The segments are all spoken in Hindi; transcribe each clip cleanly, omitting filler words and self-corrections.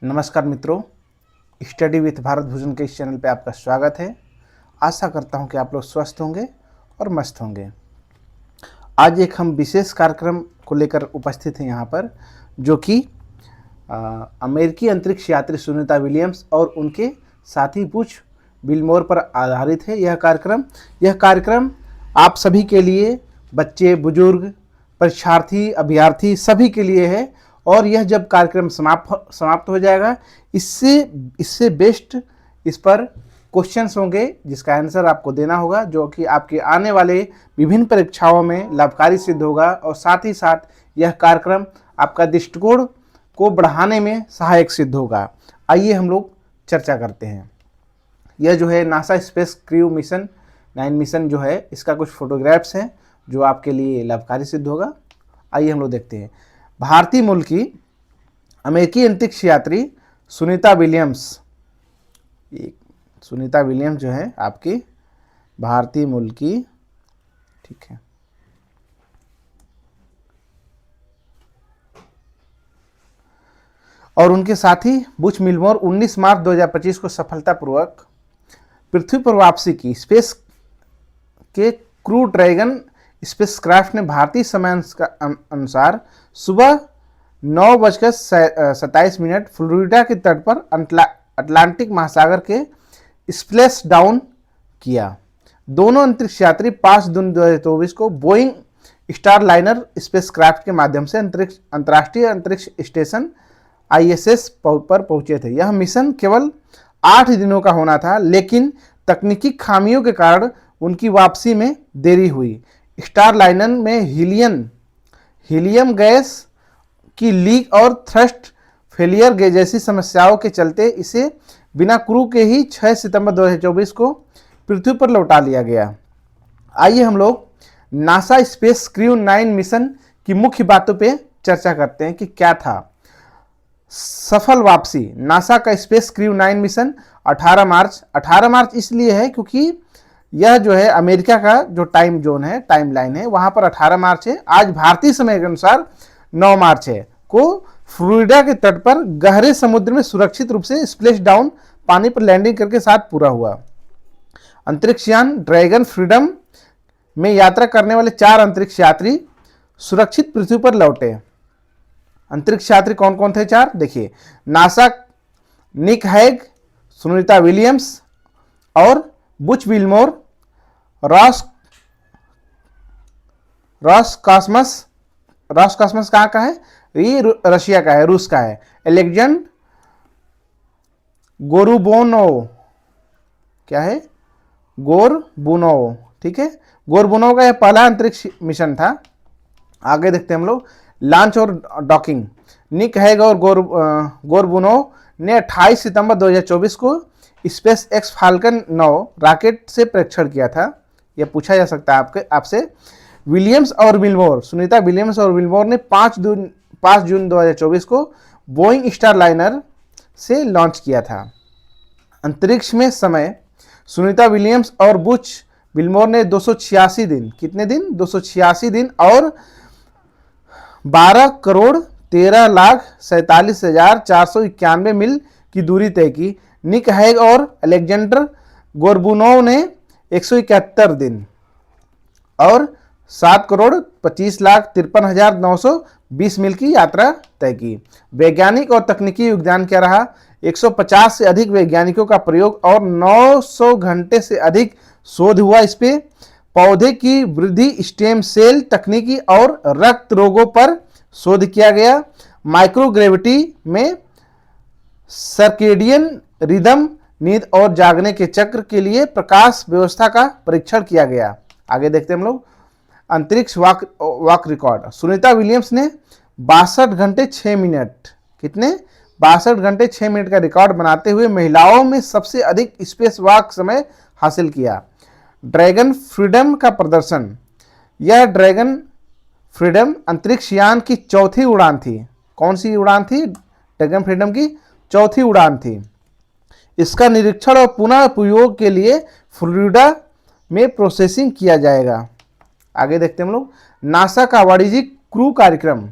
नमस्कार मित्रों, स्टडी विथ भारत भूषण के इस चैनल पे आपका स्वागत है। आशा करता हूं कि आप लोग स्वस्थ होंगे और मस्त होंगे। आज एक हम विशेष कार्यक्रम को लेकर उपस्थित हैं यहाँ पर, जो कि अमेरिकी अंतरिक्ष यात्री सुनीता विलियम्स और उनके साथी बुच विल्मोर पर आधारित है। यह कार्यक्रम आप सभी के लिए, बच्चे, बुजुर्ग, परीक्षार्थी, अभ्यर्थी सभी के लिए है। और यह जब कार्यक्रम समाप्त हो जाएगा, इससे बेस्ट इस पर क्वेश्चंस होंगे जिसका आंसर आपको देना होगा, जो कि आपके आने वाले विभिन्न परीक्षाओं में लाभकारी सिद्ध होगा। और साथ ही साथ यह कार्यक्रम आपका दृष्टिकोण को बढ़ाने में सहायक सिद्ध होगा। आइए हम लोग चर्चा करते हैं। यह जो है NASA space crew mission 9 mission जो है, इसका कुछ फोटोग्राफ्स हैं जो आपके लिए लाभकारी सिद्ध होगा। आइए हम लोग देखते हैं। भारतीय मूल की अमेरिकी अंतरिक्ष यात्री सुनीता विलियम्स जो है आपकी भारतीय मूल की, ठीक है। और उनके साथी बुच विल्मोर 19 मार्च 2025 को सफलतापूर्वक पृथ्वी पर वापसी की। स्पेस के क्रू ड्रैगन स्पेसक्राफ्ट ने भारतीय समय अनुसार सुबह 9:27 फ्लोरिडा के तट पर अटलांटिक महासागर के स्प्लैश डाउन किया। दोनों अंतरिक्ष यात्री 5 जून 2024 को बोइंग स्टारलाइनर स्पेसक्राफ्ट के माध्यम से अंतर्राष्ट्रीय अंतरिक्ष स्टेशन ISS पर पहुंचे थे। यह मिशन केवल 8 दिनों का होना था, लेकिन तकनीकी खामियों के कारण उनकी वापसी में देरी हुई। स्टारलाइनर में हीलियम गैस की लीक और थ्रस्ट फेलियर जैसी समस्याओं के चलते इसे बिना क्रू के ही 6 सितंबर 2024 को पृथ्वी पर लौटा लिया गया। आइए हम लोग नासा स्पेस क्रू 9 मिशन की मुख्य बातों पे चर्चा करते हैं कि क्या था। सफल वापसी। नासा का स्पेस क्रू 9 मिशन 18 मार्च इसलिए है क्योंकि यह जो है अमेरिका का जो टाइम लाइन है, वहां पर 18 मार्च है। आज भारतीय समय के अनुसार 9 मार्च है को फ्लोरिडा के तट पर गहरे समुद्र में सुरक्षित रूप से स्प्लैश डाउन पानी पर लैंडिंग करके साथ पूरा हुआ। अंतरिक्ष यान ड्रैगन फ्रीडम में यात्रा करने वाले 4 अंतरिक्ष यात्री सुरक्षित पृथ्वी पर लौटे। अंतरिक्ष यात्री कौन कौन थे? 4 देखिए। नासा निक हैग, सुनीता विलियम्स और बुच विल्मोर। रॉसकॉस्मस कहाँ का है? ये रशिया का है, रूस का है। एलेक्जेंडर गोरुबोनोव, क्या है? गोरबुनोव, ठीक है। गोरबुनोव का यह पहला अंतरिक्ष मिशन था। आगे देखते हैं हम लोग। लॉन्च और डॉकिंग। निक हैग और गोरबुनोव ने 28 सितंबर 2024 को स्पेस एक्स फाल्कन 9 रॉकेट से परीक्षण किया था। यह पूछा जा सकता है आपसे। सुनीता विलियम्स और विल्मोर ने 5 जून 2024 को बोइंग स्टारलाइनर से लॉन्च किया था। अंतरिक्ष में समय। सुनीता विलियम्स और बुच विल्मोर ने 286 दिन, कितने दिन? 286 दिन और 12,13,47,491 मील की दूरी तय की। निक हैग और अलेक्जेंडर गोरबुनोव ने 171 दिन और 7,25,53,920 मील की यात्रा तय की। वैज्ञानिक और तकनीकी योगदान क्या रहा? 150 से अधिक वैज्ञानिकों का प्रयोग और 900 घंटे से अधिक शोध हुआ इस पे। पौधे की वृद्धि, स्टेम सेल तकनीकी और रक्त रोगों पर शोध किया गया। माइक्रोग्रेविटी में सर्केडियन रिदम, नींद और जागने के चक्र के लिए प्रकाश व्यवस्था का परीक्षण किया गया। आगे देखते हैं हम लोग। अंतरिक्ष वॉक रिकॉर्ड। सुनीता विलियम्स ने 62 घंटे 6 मिनट, कितने? 62 घंटे 6 मिनट का रिकॉर्ड बनाते हुए महिलाओं में सबसे अधिक स्पेस वॉक समय हासिल किया। ड्रैगन फ्रीडम का प्रदर्शन। यह ड्रैगन फ्रीडम अंतरिक्ष यान की चौथी उड़ान थी। कौन सी उड़ान थी? ड्रैगन फ्रीडम की चौथी उड़ान थी। इसका निरीक्षण और पुनः उपयोग के लिए फ्लोरिडा में प्रोसेसिंग किया जाएगा। आगे देखते हैं हम लोग। नासा का वाणिज्यिक क्रू कार्यक्रम।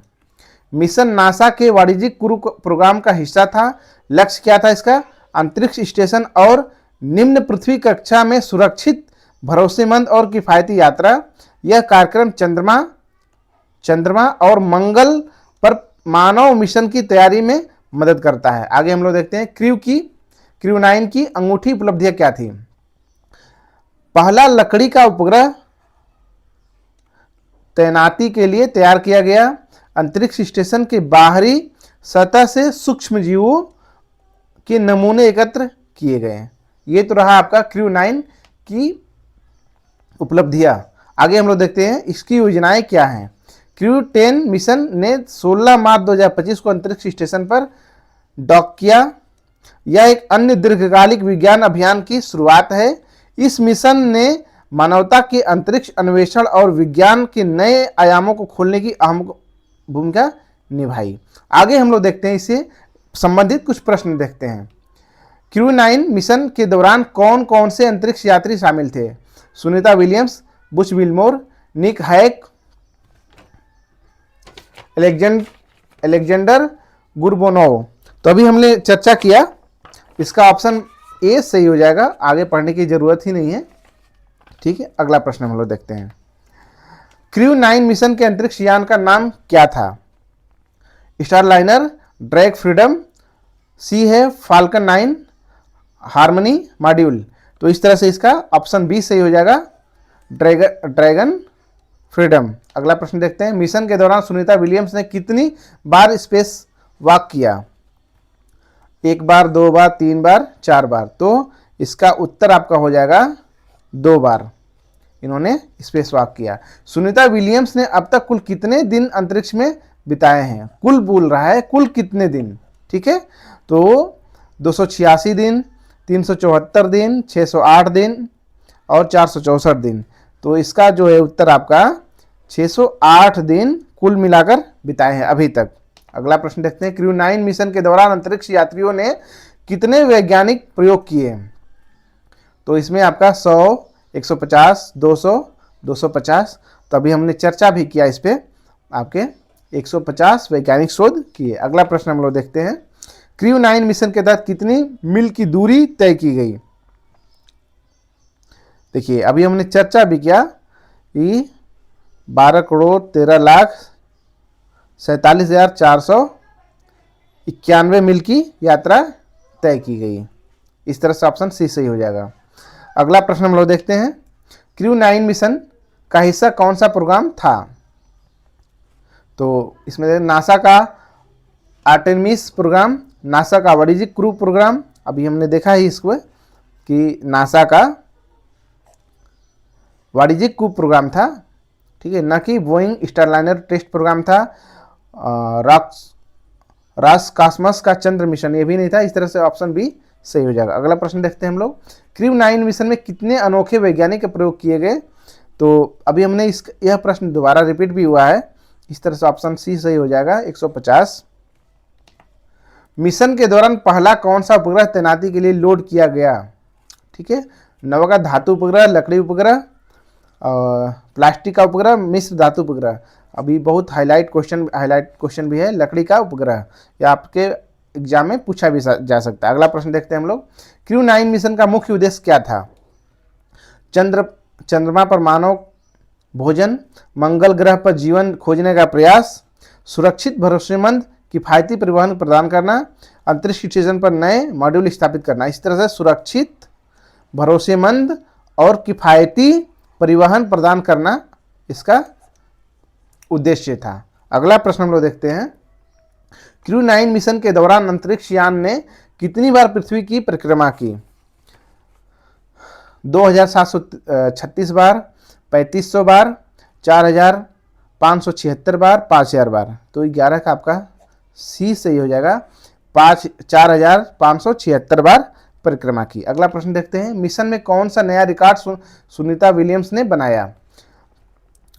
मिशन नासा के वाणिज्यिक क्रू प्रोग्राम का हिस्सा था। लक्ष्य क्या था इसका? अंतरिक्ष स्टेशन और निम्न पृथ्वी कक्षा में सुरक्षित, भरोसेमंद और किफायती यात्रा। यह कार्यक्रम चंद्रमा और मंगल पर मानव मिशन की तैयारी में मदद करता है। आगे हम लोग देखते हैं क्रू 9 की अंगूठी उपलब्धियां क्या थी। पहला लकड़ी का उपग्रह तैनाती के लिए तैयार किया गया। अंतरिक्ष स्टेशन के बाहरी सतह से सूक्ष्म जीवों के नमूने एकत्र किए गए। ये तो रहा आपका क्रू 9 की उपलब्धियां। आगे हम लोग देखते हैं इसकी योजनाएं क्या हैं। क्रू 10 मिशन ने 16 मार्च 2025 को अंतरिक्ष स्टेशन पर डॉक किया। यह एक अन्य दीर्घकालिक विज्ञान अभियान की शुरुआत है। इस मिशन ने मानवता के अंतरिक्ष अन्वेषण और विज्ञान के नए आयामों को खोलने की अहम भूमिका निभाई। आगे हम लोग देखते हैं इससे संबंधित कुछ प्रश्न देखते हैं। क्रू 9 मिशन के दौरान कौन कौन से अंतरिक्ष यात्री शामिल थे? सुनीता विलियम्स, बुच विल्मोर, निक हैक, एलेक्जेंडर गुरबोनोव। तो अभी हमने चर्चा किया, इसका ऑप्शन ए सही हो जाएगा, आगे पढ़ने की जरूरत ही नहीं है। ठीक है, अगला प्रश्न हम लोग देखते हैं। क्रू 9 मिशन के अंतरिक्ष यान का नाम क्या था? स्टारलाइनर, ड्रैग फ्रीडम, सी है फाल्कन 9, हार्मनी मॉड्यूल। तो इस तरह से इसका ऑप्शन बी सही हो जाएगा, ड्रैगन फ्रीडम। अगला प्रश्न देखते हैं। मिशन के दौरान सुनीता विलियम्स ने कितनी बार स्पेस वॉक किया? 1 बार, 2 बार, 3 बार, 4 बार। तो इसका उत्तर आपका हो जाएगा 2 बार इन्होंने स्पेस वॉक किया। सुनीता विलियम्स ने अब तक कुल कितने दिन अंतरिक्ष में बिताए हैं? कुल बोल रहा है, कुल कितने दिन। ठीक है, तो 286 दिन, 374 दिन, 608 दिन और 464 दिन। तो इसका जो है उत्तर आपका 608 दिन कुल मिलाकर बिताए हैं अभी तक। अगला प्रश्न देखते हैं। क्रू 9 मिशन के दौरान अंतरिक्ष यात्रियों ने कितने वैज्ञानिक प्रयोग किए? तो इसमें आपका 100, 150, 200, 250। तो अभी हमने चर्चा भी किया इस पे, आपके 150 वैज्ञानिक शोध किए। अगला प्रश्न हम लोग देखते हैं। क्रू 9 मिशन के तहत कितनी मील की दूरी तय की गई? देखिए, अभी हमने चर्चा भी किया कि 12,43,47,491 मील की यात्रा तय की गई। इस तरह से ऑप्शन सी सही हो जाएगा। अगला प्रश्न हम लोग देखते हैं। क्रू 9 मिशन का हिस्सा कौन सा प्रोग्राम था? तो इसमें नासा का आर्टेमिस प्रोग्राम, नासा का वाणिज्यिक क्रू प्रोग्राम, अभी हमने देखा है इसको कि नासा का वाणिज्यिक क्रू प्रोग्राम था। ठीक है, न कि बोइंग स्टारलाइनर टेस्ट प्रोग्राम था। रॉसकॉस्मस का चंद्र मिशन ये भी नहीं था। इस तरह से ऑप्शन बी सही हो जाएगा। अगला प्रश्न देखते हैं हम लोग। क्रू 9 मिशन में कितने अनोखे वैज्ञानिक प्रयोग किए गए? तो अभी हमने यह प्रश्न दोबारा रिपीट भी हुआ है। इस तरह से ऑप्शन सी सही हो जाएगा, 150। मिशन के दौरान पहला कौन सा उपग्रह तैनाती के लिए लोड किया गया? ठीक है, नवका धातु उपग्रह, लकड़ी उपग्रह, प्लास्टिक का उपग्रह, मिश्र धातु उपग्रह। अभी बहुत हाईलाइट क्वेश्चन भी है, लकड़ी का उपग्रह, या आपके एग्जाम में पूछा भी जा सकता है। अगला प्रश्न देखते हैं हम लोग। क्रू 9 मिशन का मुख्य उद्देश्य क्या था? चंद्रमा पर मानव भोजन, मंगल ग्रह पर जीवन खोजने का प्रयास, सुरक्षित, भरोसेमंद, किफायती परिवहन प्रदान करना, अंतरिक्ष स्टेशन पर नए मॉड्यूल स्थापित करना। इस तरह से सुरक्षित, भरोसेमंद और किफायती परिवहन प्रदान करना इसका उद्देश्य था। अगला प्रश्न हम लोग देखते हैं। क्रू 9 मिशन के दौरान अंतरिक्ष यान ने कितनी बार पृथ्वी की परिक्रमा की? 2736 बार, 3500 बार, 4576 बार, 5000 बार। तो 11 का आपका सी सही हो जाएगा, 4576 बार परिक्रमा की। अगला प्रश्न देखते हैं। मिशन में कौन सा नया रिकॉर्ड सुनीता विलियम्स ने बनाया?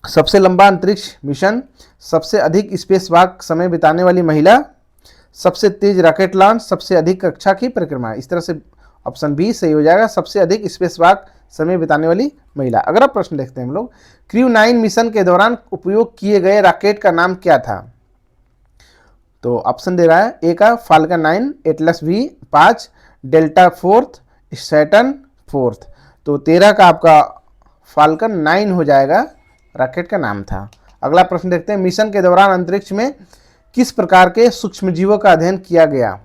सबसे लंबा अंतरिक्ष मिशन, सबसे अधिक स्पेस वॉक समय बिताने वाली महिला, सबसे तेज रॉकेट लॉन्च, सबसे अधिक कक्षा की परिक्रमा। इस तरह से ऑप्शन बी सही हो जाएगा, सबसे अधिक स्पेस वॉक समय बिताने वाली महिला। अगला प्रश्न देखते हैं हम लोग। क्रू 9 मिशन के दौरान उपयोग किए गए रॉकेट का नाम क्या था? तो ऑप्शन दे रहा है ए का Falcon 9, Atlas V 5, Delta 4th, Saturn 4th। तो 13 का आपका फाल्कन 9 हो जाएगा, रॉकेट का नाम था। अगला प्रश्न देखते हैं, मिशन के दौरान अंतरिक्ष में किस प्रकार के सूक्ष्मजीवों का अध्ययन किया गया।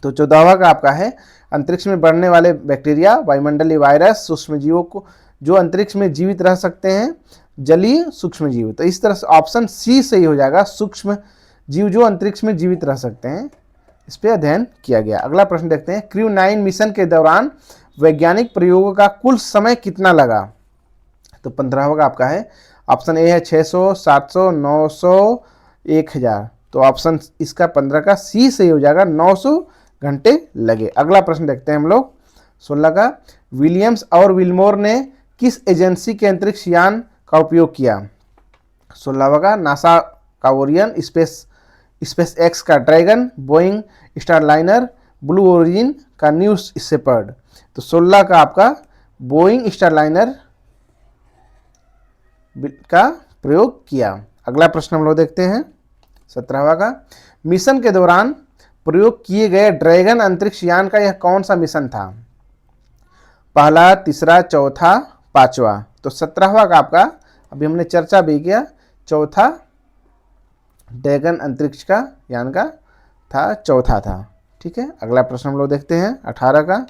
तो 14वां का आपका है, अंतरिक्ष में बढ़ने वाले बैक्टीरिया, वायुमंडलीय वायरस, सूक्ष्मजीवों को जो अंतरिक्ष में जीवित रह सकते हैं, जलीय सूक्ष्मजीव। तो इस तरह से ऑप्शन सी सही हो जाएगा, सूक्ष्म जीव जो अंतरिक्ष में जीवित रह सकते हैं, इस पे अध्ययन किया गया। अगला प्रश्न देखते हैं, क्रू 9 मिशन के दौरान वैज्ञानिक प्रयोगों का कुल समय कितना लगा। तो 15वां का आपका है, ऑप्शन ए है 600, 700, 900, 1000। तो ऑप्शन इसका 15 का सी सही हो जाएगा, 900 घंटे लगे। अगला प्रश्न देखते हैं हम लोग 16 का, विलियम्स और विल्मोर ने किस एजेंसी के अंतरिक्ष यान का उपयोग किया। 16वां का, नासा का ओरियन, स्पेस एक्स का dragon, Boeing Starliner, blue origin का न्यू शेपर्ड। तो 16 का आपका बोइंग स्टारलाइनर का प्रयोग किया। अगला प्रश्न हम लोग देखते हैं 17वां का, मिशन के दौरान प्रयोग किए गए ड्रैगन अंतरिक्ष यान का यह कौन सा मिशन था। पहला, तीसरा, चौथा, पांचवा। तो 17वां का आपका अभी हमने चर्चा भी किया, चौथा ड्रैगन अंतरिक्ष का यान का था, चौथा था। ठीक है, अगला प्रश्न हम लोग देखते हैं 18 का,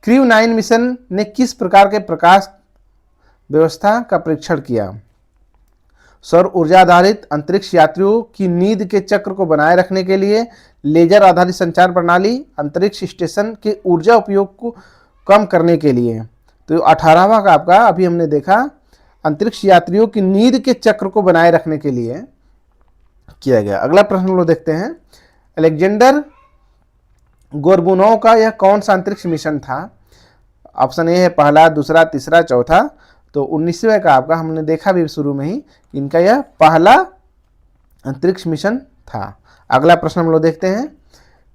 क्रू 9 मिशन ने किस प्रकार के प्रकाश व्यवस्था का परीक्षण किया। सौर ऊर्जा आधारित अंतरिक्ष यात्रियों की नींद के चक्र को बनाए रखने के लिए लेजर आधारित संचार प्रणाली, अंतरिक्ष स्टेशन के ऊर्जा उपयोग को कम करने के लिए। तो 18वां का आपका अभी हमने देखा, अंतरिक्ष यात्रियों की नींद के चक्र को बनाए रखने के लिए किया गया। अगला प्रश्न हम लोग देखते हैं, अलेक्जेंडर गोर्बुनोव का यह कौन सा अंतरिक्ष मिशन था। ऑप्शन ए है पहला, दूसरा, तीसरा, चौथा। तो 19वें का आपका हमने देखा भी शुरू में ही, इनका यह पहला अंतरिक्ष मिशन था। अगला प्रश्न हम लोग देखते हैं,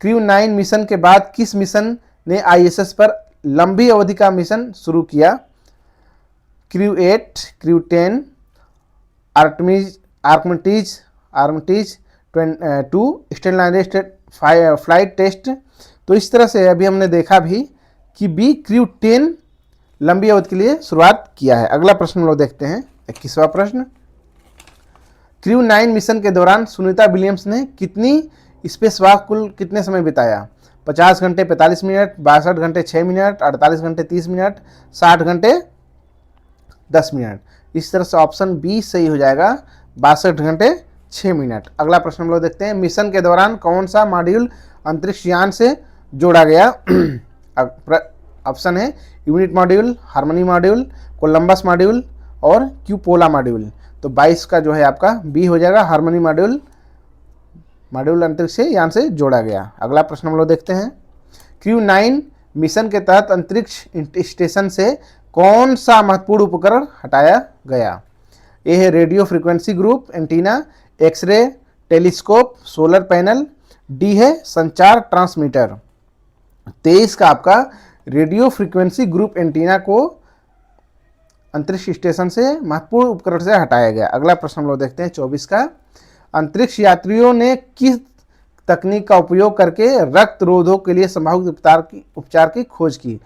क्रू 9 मिशन के बाद किस मिशन ने आईएसएस पर लंबी अवधि का मिशन शुरू किया। Crew 8, crew 10, Artemis 2, satellite flight test. तो इस तरह से अभी हमने देखा भी कि बी क्रू 10 लंबी अवधि के लिए शुरुआत किया है। अगला प्रश्न हम लोग देखते हैं 21वां प्रश्न, क्रू 9 मिशन के दौरान सुनीता विलियम्स ने कितनी स्पेसवॉक कुल कितने समय बिताया। 50 घंटे 45 मिनट, 62 घंटे 6 मिनट, 48 घंटे 30 मिनट, 60 घंटे 10 मिनट। इस तरह से ऑप्शन बी सही हो जाएगा, 62 घंटे 6 मिनट। अगला प्रश्न हम लोग देखते हैं, मिशन के दौरान कौन सा मॉड्यूल अंतरिक्ष यान से जोड़ा गया। ऑप्शन है unit module, harmony module, Columbus module और क्यूपोला मॉड्यूल। तो 22 का जो है आपका बी हो जाएगा, हार्मनी मॉड्यूल अंतरिक्ष यान से जोड़ा गया। अगला प्रश्न हम लोग देखते हैं, क्रू 9 मिशन के तहत अंतरिक्ष स्टेशन से कौन सा महत्वपूर्ण उपकरण हटाया गया। ए है radio frequency group antenna, X ray telescope, solar panel, D है संचार ट्रांसमीटर। 23 का आपका रेडियो फ्रीक्वेंसी ग्रुप एंटीना को अंतरिक्ष स्टेशन से महत्वपूर्ण उपकरण से हटाया गया। अगला प्रश्न हम लोग देखते हैं 24 का, अंतरिक्ष यात्रियों ने किस तकनीक का उपयोग करके रक्त रोधों के लिए संभावित उपचार की खोज की।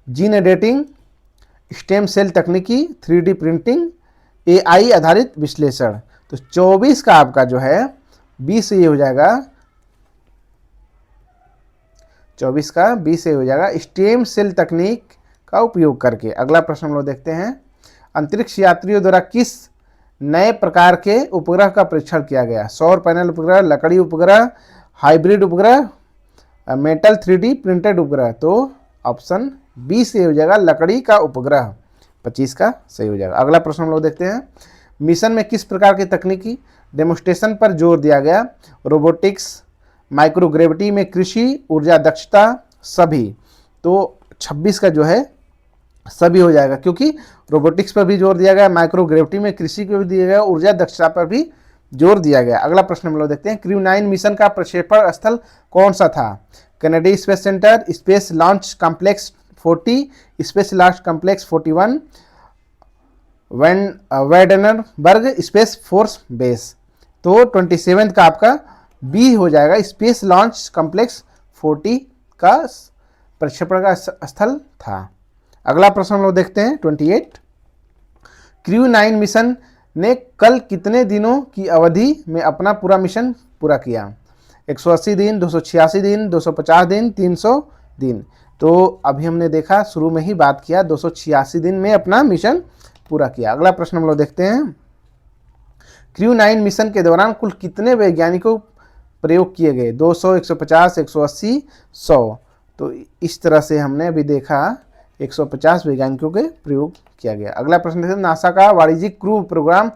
जीन एडिटिंग, स्टेम सेल तकनीकी, 3D प्रिंटिंग, AI आधारित विश्लेषण। तो 24 का आपका जो है 20 से ये हो जाएगा, 24 का 20 से हो जाएगा स्टेम सेल तकनीक का उपयोग करके। अगला प्रश्न हम लोग देखते हैं, अंतरिक्ष यात्रियों द्वारा किस नए प्रकार के उपग्रह का परीक्षण किया गया। सौर पैनल उपग्रह, लकड़ी उपग्रह, हाइब्रिड उपग्रह, मेटल 3D प्रिंटेड उपग्रह। तो ऑप्शन बी से हो जाएगा, लकड़ी का उपग्रह। 25 का सही हो जाएगा। अगला प्रश्न हम लोग देखते हैं, मिशन में किस प्रकार की तकनीकी डेमोन्स्ट्रेशन पर जोर दिया गया। रोबोटिक्स, माइक्रोग्रेविटी में कृषि, ऊर्जा दक्षता, सभी। तो 26 का जो है सभी हो जाएगा, क्योंकि रोबोटिक्स पर भी जोर दिया गया, माइक्रोग्रेविटी में कृषि को भी दिया गया, ऊर्जा दक्षता पर भी जोर दिया गया। अगला प्रश्न हम लोग देखते हैं, क्रू 9 मिशन का प्रक्षेपण स्थल कौन सा था। Kennedy Space Center, Space Launch Complex 40, Space Launch Complex 41, Vandenberg Space Force Base. तो 27 का आपका बी हो जाएगा स्पेस लॉन्च कॉम्प्लेक्स 40 का प्रक्षेपण का स्थल था। अगला प्रश्न हम लोग देखते हैं 28। क्रू 9 मिशन ने कल कितने दिनों की अवधि में अपना पूरा मिशन पूरा किया? 180 दिन, 286 दिन, 250 दिन, 300 दिन। तो अभी हमने देखा शुरू में ही बात किया 286 दिन में अपना मिशन पूरा किया। अगला प्रश्न हम लोग देखते हैं क्रू 9 मिशन के दौरान कुल कितने वैज्ञानिकों प्रयोग किए गए? 200, 150, 180, 100। तो इस तरह से हमने अभी देखा 150 वैज्ञानिकों के प्रयोग किया गया। अगला प्रश्न देखते हैं नासा का वाणिज्यिक क्रू प्रोग्राम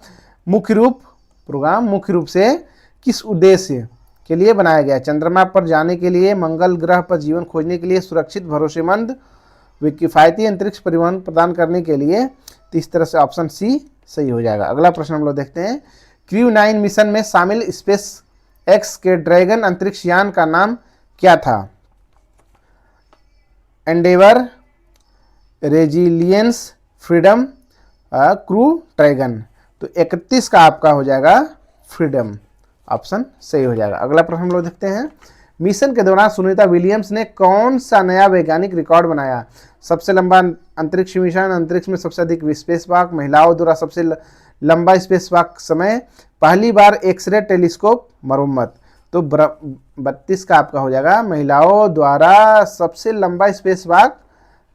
मुख्य रूप से किस उद्देश्य के लिए बनाया गया? चंद्रमा पर जाने के लिए, मंगल ग्रह पर जीवन खोजने के लिए, सुरक्षित, भरोसेमंद व किफायती अंतरिक्ष परिवहन प्रदान करने के लिए। तो इस तरह से ऑप्शन सी सही हो जाएगा। अगला प्रश्न हम लोग देखते हैं क्रू 9 मिशन में शामिल स्पेस एक्स के ड्रैगन अंतरिक्ष यान का नाम क्या था? Endeavour, resilience, freedom, crew dragon. तो 31 का आपका हो जाएगा फ्रीडम, ऑप्शन सही हो जाएगा। अगला प्रश्न हम लोग देखते हैं मिशन के दौरान सुनीता विलियम्स ने कौन सा नया वैज्ञानिक रिकॉर्ड बनाया? सबसे लंबा अंतरिक्ष मिशन, अंतरिक्ष में सबसे अधिक स्पेसवॉक, महिलाओं द्वारा सबसे लंबा स्पेसवॉक समय, पहली बार एक्सरे टेलीस्कोप मरम्मत। तो 32 का आपका हो जाएगा महिलाओं द्वारा सबसे लंबा स्पेसवॉक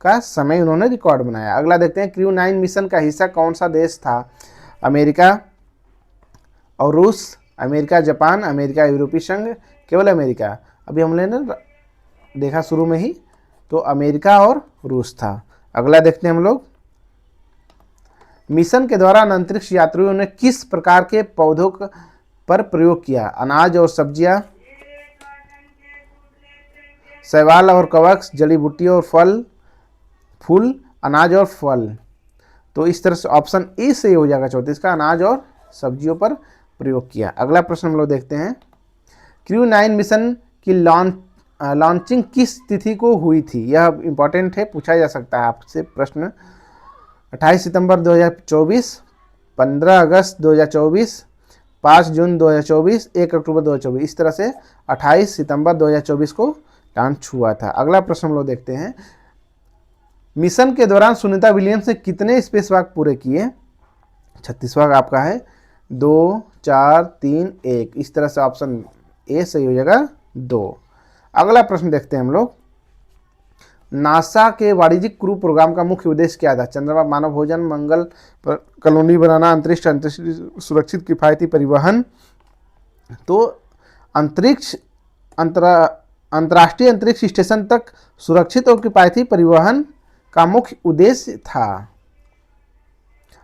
का समय उन्होंने रिकॉर्ड बनाया। अगला देखते हैं क्रू 9 मिशन का हिस्सा कौन सा देश था? अमेरिका और रूस, अमेरिका जापान, अमेरिका यूरोपीय संघ, केवल अमेरिका। अभी हमने ना देखा शुरू में ही तो अमेरिका और रूस था। अगला देखते हैं हम लोग मिशन के दौरान अंतरिक्ष यात्रियों ने किस प्रकार के पौधों पर प्रयोग किया? अनाज और सब्जियां, शैवाल और कवक, जड़ी बूटी और फूल, अनाज और फल। तो इस तरह से ऑप्शन ए सही हो जाएगा 34 का, अनाज और सब्जियों पर प्रयोग किया। अगला प्रश्न हम लोग देखते हैं क्रू 9 मिशन की लॉन्चिंग किस तिथि को हुई थी? यह इंपॉर्टेंट है, पूछा जा सकता है आपसे प्रश्न। 28 सितंबर 2024, 15 अगस्त 2024, 5 जून 2024, 1 अक्टूबर 2024। इस तरह से 28 सितंबर 2024 को लॉन्च हुआ था। अगला प्रश्न हम लोग देखते हैं मिशन के दौरान सुनीता विलियम्स ने कितने स्पेसवॉक पूरे किए? 36वां आपका है 2, 4, 3, 1। इस तरह से ऑप्शन ए सही हो जाएगा 2। अगला प्रश्न देखते हैं हम लोग नासा के वाणिज्यिक क्रू प्रोग्राम का मुख्य उद्देश्य क्या था? चंद्रमा मानव भोजन, मंगल पर कॉलोनी बनाना, अंतरिक्ष सुरक्षित किफायती परिवहन। तो अंतर्राष्ट्रीय अंतरिक्ष स्टेशन तक सुरक्षित और किफायती परिवहन का मुख्य उद्देश्य था।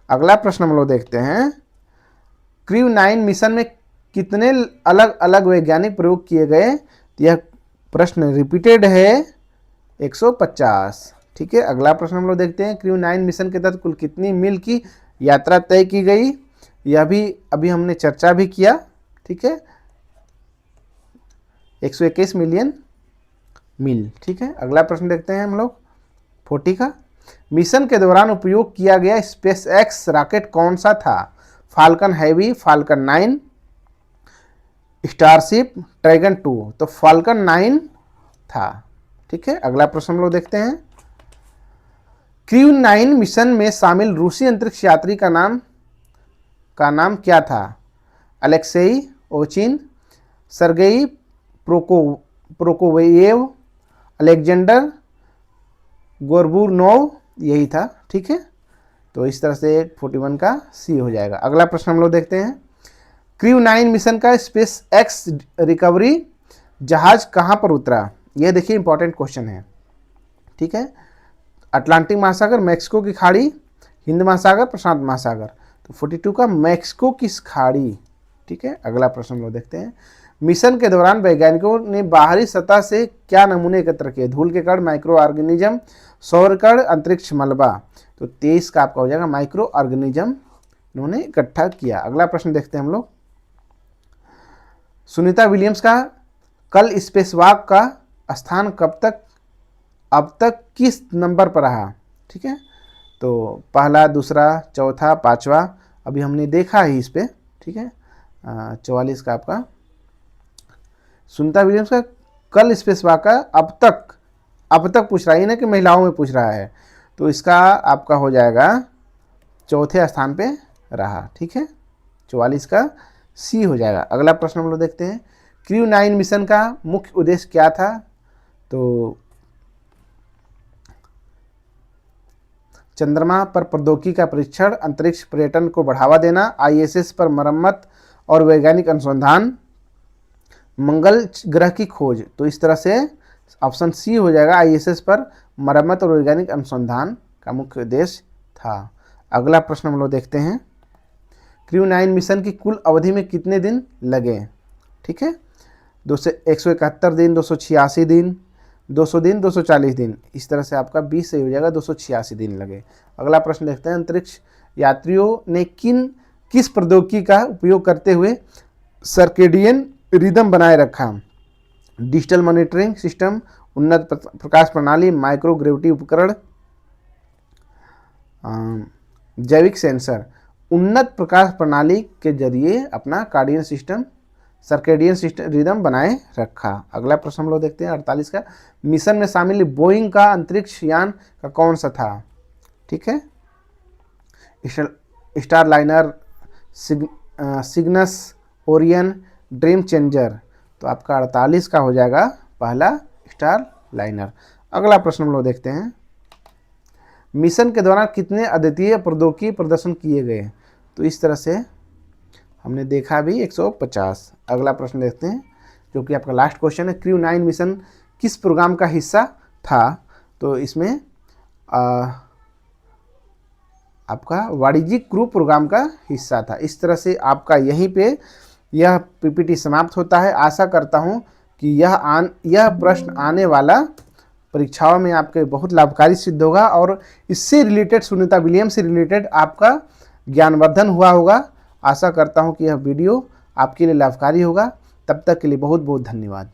अगला प्रश्न हम लोग देखते हैं क्रू 9 मिशन में कितने अलग अलग वैज्ञानिक प्रयोग किए गए? यह प्रश्न रिपीटेड है 150। ठीक है। अगला प्रश्न हम लोग देखते हैं क्रू 9 मिशन के तहत कुल कितनी मील की यात्रा तय की गई? यह भी अभी हमने चर्चा भी किया। ठीक है, 121 मिलियन मील। ठीक है। अगला प्रश्न देखते हैं हम लोग 40 का मिशन के दौरान उपयोग किया गया स्पेस एक्स रॉकेट कौन सा था? Falcon heavy, falcon 9, starship, dragon 2। तो फाल्कन 9 था। ठीक है। अगला प्रश्न हम लोग देखते हैं क्रू 9 मिशन में शामिल रूसी अंतरिक्ष यात्री का नाम क्या था? अलेक्सेई ओचिन, सर्गेई प्रोकोवेव, अलेक्जेंडर गोरबुनोव, यही था। ठीक है। तो इस तरह से 41 का सी हो जाएगा। अगला प्रश्न हम लोग देखते हैं क्रू 9 मिशन का स्पेस एक्स रिकवरी जहाज कहां पर उतरा? यह देखिए इंपॉर्टेंट क्वेश्चन है। ठीक है। अटलांटिक महासागर, मैक्सिको की खाड़ी, हिंद महासागर, प्रशांत महासागर। तो 42 का मैक्सिको की खाड़ी। ठीक है। अगला प्रश्न हम लोग देखते हैं मिशन के दौरान वैज्ञानिकों ने बाहरी सतह से क्या नमूने एकत्र किए? धूल के कण, माइक्रो ऑर्गेनिज्म, सौर कण, अंतरिक्ष मलबा। तो 23 का आपका हो जाएगा माइक्रो ऑर्गेनिज्म इन्होंने इकट्ठा किया। अगला प्रश्न देखते हैं हम लोग सुनीता विलियम्स का कल स्पेसवॉक का स्थान अब तक किस नंबर पर रहा? ठीक है। तो पहला, दूसरा, चौथा, पांचवा अभी हमने देखा ही इस पे। ठीक है। 44 का आपका सुनीता विलियम्स का कल स्पेस वॉक का अब तक पूछ रहा है ना कि महिलाओं में पूछ रहा है, तो इसका आपका हो जाएगा चौथे स्थान पे रहा। ठीक है, 44 का सी हो जाएगा। अगला प्रश्न हम लोग देखते हैं, क्रू 9 मिशन का मुख्य उद्देश्य क्या था? तो चंद्रमा पर प्रौद्योगिकी का परीक्षण, अंतरिक्ष पर्यटन को बढ़ावा देना, आईएसएस पर मरम्मत और वैज्ञानिक अनुसंधान, मंगल ग्रह की खोज। तो इस तरह से ऑप्शन सी हो जाएगा, आईएसएस पर मरम्मत और वैज्ञानिक अनुसंधान का मुख्य उद्देश्य था। अगला प्रश्न हम लोग देखते हैं, क्रू 9 मिशन की कुल अवधि में कितने दिन लगे? ठीक है, 171 दिन, 286 दिन, 200 दिन, 240 दिन। इस तरह से आपका 20 से हो जाएगा, 286 दिन लगे। अगला प्रश्न देखते हैं, अंतरिक्ष यात्रियों ने किस प्रौद्योगिकी का उपयोग करते हुए सर्केडियन रिदम बनाए रखा? डिजिटल मॉनिटरिंग सिस्टम, उन्नत प्रकाश प्रणाली, माइक्रोग्रेविटी उपकरण, जैविक सेंसर। उन्नत प्रकाश प्रणाली के जरिए अपना कार्डियन सिस्टम, सर्केडियन सिस्टम रिदम बनाए रखा। अगला प्रश्न हम लोग देखते हैं 48 का, मिशन में शामिल बोइंग का अंतरिक्ष यान का कौन सा था? ठीक है, star liner, Cygnus, Orion, dream changer. तो आपका 48 का हो जाएगा पहला स्टार लाइनर। अगला प्रश्न हम लोग देखते हैं, मिशन के दौरान कितने अद्वितीय प्रौद्योगिकी प्रदर्शन किए गए? तो इस तरह से हमने देखा भी 150। अगला प्रश्न देखते हैं जो कि आपका लास्ट क्वेश्चन है, क्रू 9 मिशन किस प्रोग्राम का हिस्सा था? तो इसमें आपका वाणिज्यिक क्रू प्रोग्राम का हिस्सा था। इस तरह से आपका यहीं पे यह पीपीटी समाप्त होता है। आशा करता हूं कि यह प्रश्न आने वाला परीक्षाओं में आपके बहुत लाभकारी सिद्ध होगा और इससे रिलेटेड, सुनीता विलियम्स से रिलेटेड आपका ज्ञानवर्धन हुआ होगा। आशा करता हूं कि यह वीडियो आपके लिए लाभकारी होगा। तब तक के लिए बहुत बहुत धन्यवाद।